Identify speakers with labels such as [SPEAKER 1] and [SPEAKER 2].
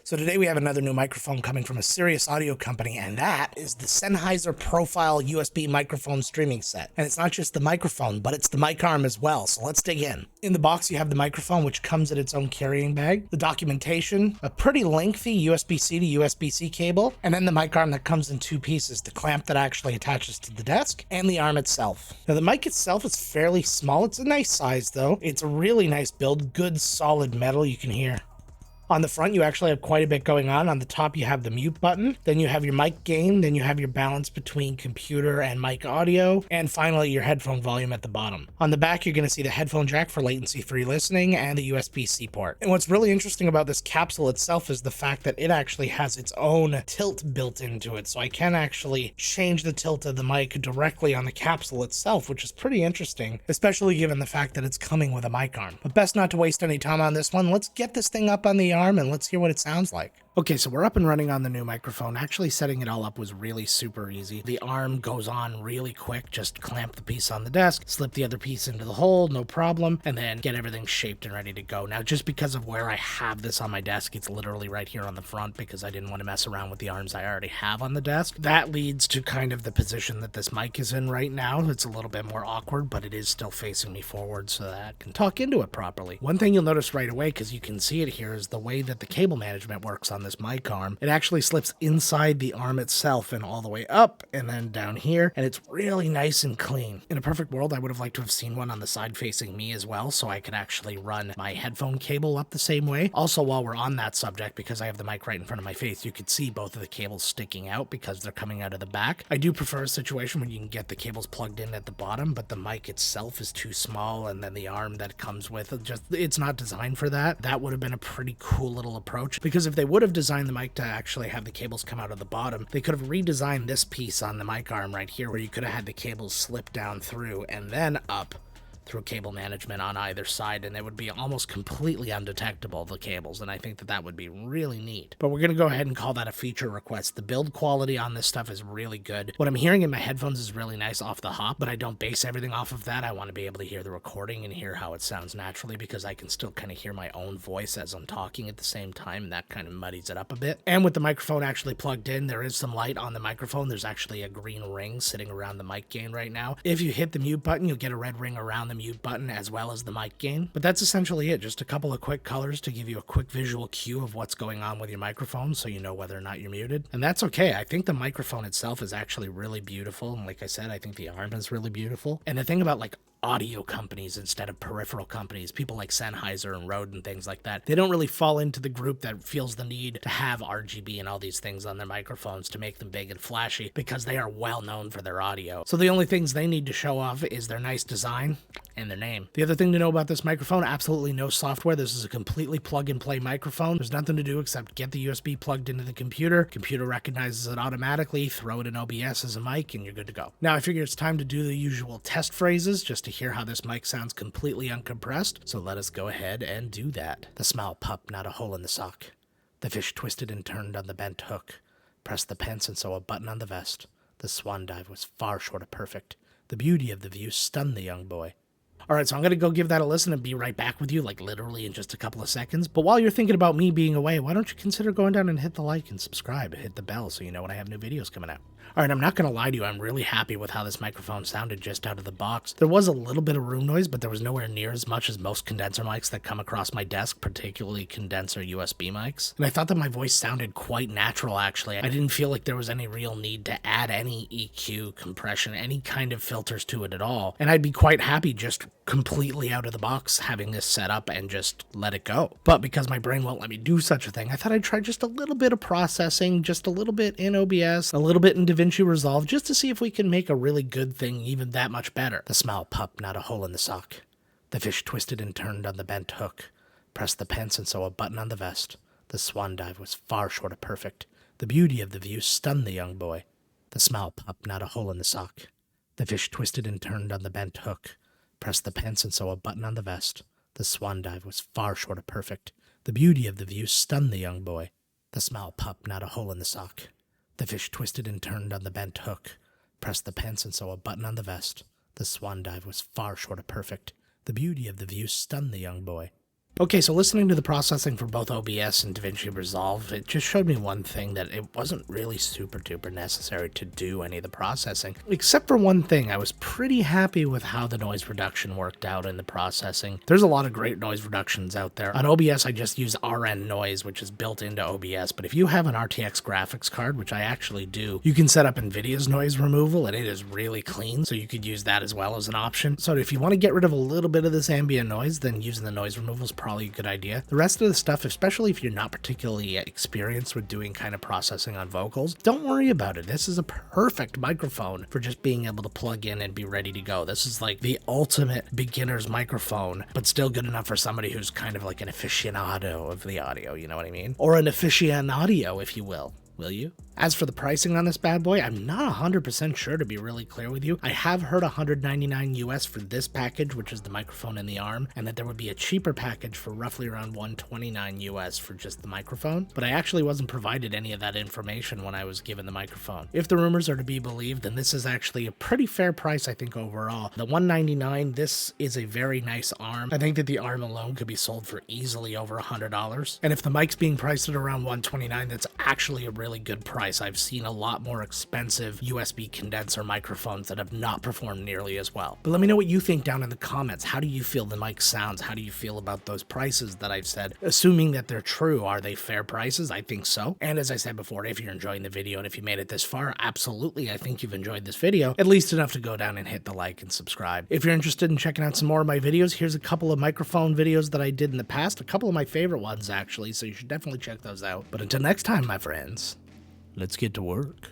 [SPEAKER 1] So today we have another new microphone coming from a serious audio company, and that is the Sennheiser Profile USB microphone streaming set. And it's not just the microphone, but it's the mic arm as well, so let's dig in. In the box you have the microphone, which comes in its own carrying bag, the documentation, a pretty lengthy USB-C to USB-C cable, and then the mic arm that comes in two pieces, the clamp that actually attaches to the desk, and the arm itself. Now the mic itself is fairly small. It's a nice size though. It's a really nice build, good solid metal you can hear. On the front, you actually have quite a bit going on. On the top, you have the mute button, then you have your mic gain, then you have your balance between computer and mic audio, and finally your headphone volume at the bottom. On the back, you're going to see the headphone jack for latency-free listening and the USB-C port. And what's really interesting about this capsule itself is the fact that it actually has its own tilt built into it, so I can actually change the tilt of the mic directly on the capsule itself, which is pretty interesting, especially given the fact that it's coming with a mic arm. But best not to waste any time on this one. Let's get this thing up on the arm and let's hear what it sounds like. Okay, so we're up and running on the new microphone. Actually setting it all up was really super easy. The arm goes on really quick. Just clamp the piece on the desk, slip the other piece into the hole, no problem, and then get everything shaped and ready to go. Now, just because of where I have this on my desk, it's literally right here on the front because I didn't want to mess around with the arms I already have on the desk. That leads to kind of the position that this mic is in right now. It's a little bit more awkward, but it is still facing me forward so that I can talk into it properly. One thing you'll notice right away, because you can see it here, is the way that the cable management works on this mic arm. It actually slips inside the arm itself and all the way up and then down here, and it's really nice and clean. In a perfect world, I would have liked to have seen one on the side facing me as well, so I could actually run my headphone cable up the same way. Also, while we're on that subject, because I have the mic right in front of my face, you could see both of the cables sticking out because they're coming out of the back. I do prefer a situation where you can get the cables plugged in at the bottom, but the mic itself is too small, and then the arm that it comes with, it's not designed for that. That would have been a pretty cool little approach, because if they would have designed the mic to actually have the cables come out of the bottom, they could have redesigned this piece on the mic arm right here where you could have had the cables slip down through and then up through cable management on either side, and they would be almost completely undetectable, the cables, and I think that that would be really neat. But we're going to go ahead and call that a feature request. The build quality on this stuff is really good. What I'm hearing in my headphones is really nice off the hop, but I don't base everything off of that. I want to be able to hear the recording and hear how it sounds naturally, because I can still kind of hear my own voice as I'm talking at the same time, and that kind of muddies it up a bit. And with the microphone actually plugged in, there is some light on the microphone. There's actually a green ring sitting around the mic gain right now. If you hit the mute button, you'll get a red ring around the mute button as well as the mic gain. But that's essentially it. Just a couple of quick colors to give you a quick visual cue of what's going on with your microphone so you know whether or not you're muted. And that's okay. I think the microphone itself is actually really beautiful. And like I said, I think the arm is really beautiful. And the thing about like audio companies instead of peripheral companies, people like Sennheiser and Rode and things like that, they don't really fall into the group that feels the need to have RGB and all these things on their microphones to make them big and flashy, because they are well known for their audio. So the only things they need to show off is their nice design and their name. The other thing to know about this microphone, absolutely no software. This is a completely plug-and-play microphone. There's nothing to do except get the USB plugged into the computer. Computer recognizes it automatically, throw it in OBS as a mic, and you're good to go. Now I figure it's time to do the usual test phrases just to hear how this mic sounds completely uncompressed. So let us go ahead and do that. The small pup, not a hole in the sock. The fish twisted and turned on the bent hook. Pressed the pants and sew a button on the vest. The swan dive was far short of perfect. The beauty of the view stunned the young boy. Alright, so I'm going to go give that a listen and be right back with you, like literally in just a couple of seconds. But while you're thinking about me being away, why don't you consider going down and hit the like and subscribe and hit the bell so you know when I have new videos coming out. Alright, I'm not going to lie to you, I'm really happy with how this microphone sounded just out of the box. There was a little bit of room noise, but there was nowhere near as much as most condenser mics that come across my desk, particularly condenser USB mics. And I thought that my voice sounded quite natural, actually. I didn't feel like there was any real need to add any EQ, compression, any kind of filters to it at all. And I'd be quite happy just completely out of the box having this set up and just let it go. But because my brain won't let me do such a thing, I thought I'd try just a little bit of processing, just a little bit in OBS, a little bit in DaVinci Resolve, just to see if we can make a really good thing even that much better. The small pup, not a hole in the sock. The fish twisted and turned on the bent hook. Pressed the pants and sew a button on the vest. The swan dive was far short of perfect. The beauty of the view stunned the young boy. The small pup, not a hole in the sock. The fish twisted and turned on the bent hook. Pressed the pants and sew a button on the vest. The swan dive was far short of perfect. The beauty of the view stunned the young boy. The small pup, not a hole in the sock. The fish twisted and turned on the bent hook. Pressed the pants and sew a button on the vest. The swan dive was far short of perfect. The beauty of the view stunned the young boy. Okay, so listening to the processing for both OBS and DaVinci Resolve, it just showed me one thing, that it wasn't really super duper necessary to do any of the processing. Except for one thing, I was pretty happy with how the noise reduction worked out in the processing. There's a lot of great noise reductions out there. On OBS, I just use RN noise, which is built into OBS, but if you have an RTX graphics card, which I actually do, you can set up NVIDIA's noise removal, and it is really clean, so you could use that as well as an option. So if you want to get rid of a little bit of this ambient noise, then using the noise removal is probably a good idea. The rest of the stuff, especially if you're not particularly experienced with doing kind of processing on vocals, don't worry about it. This is a perfect microphone for just being able to plug in and be ready to go. This is like the ultimate beginner's microphone, but still good enough for somebody who's kind of like an aficionado of the audio, you know what I mean? Or an aficionadio, if you will. Will you? As for the pricing on this bad boy, I'm not 100% sure, to be really clear with you. I have heard $199 US for this package, which is the microphone and the arm, and that there would be a cheaper package for roughly around $129 US for just the microphone, but I actually wasn't provided any of that information when I was given the microphone. If the rumors are to be believed, then this is actually a pretty fair price, I think, overall. The $199, this is a very nice arm. I think that the arm alone could be sold for easily over $100, and if the mic's being priced at around $129, that's actually a really good price. I've seen a lot more expensive USB condenser microphones that have not performed nearly as well. But let me know what you think down in the comments. How do you feel the mic sounds? How do you feel about those prices that I've said? Assuming that they're true, are they fair prices? I think so. And as I said before, if you're enjoying the video and if you made it this far, absolutely, I think you've enjoyed this video, at least enough to go down and hit the like and subscribe. If you're interested in checking out some more of my videos, here's a couple of microphone videos that I did in the past, a couple of my favorite ones actually, so you should definitely check those out. But until next time, my friends, let's get to work.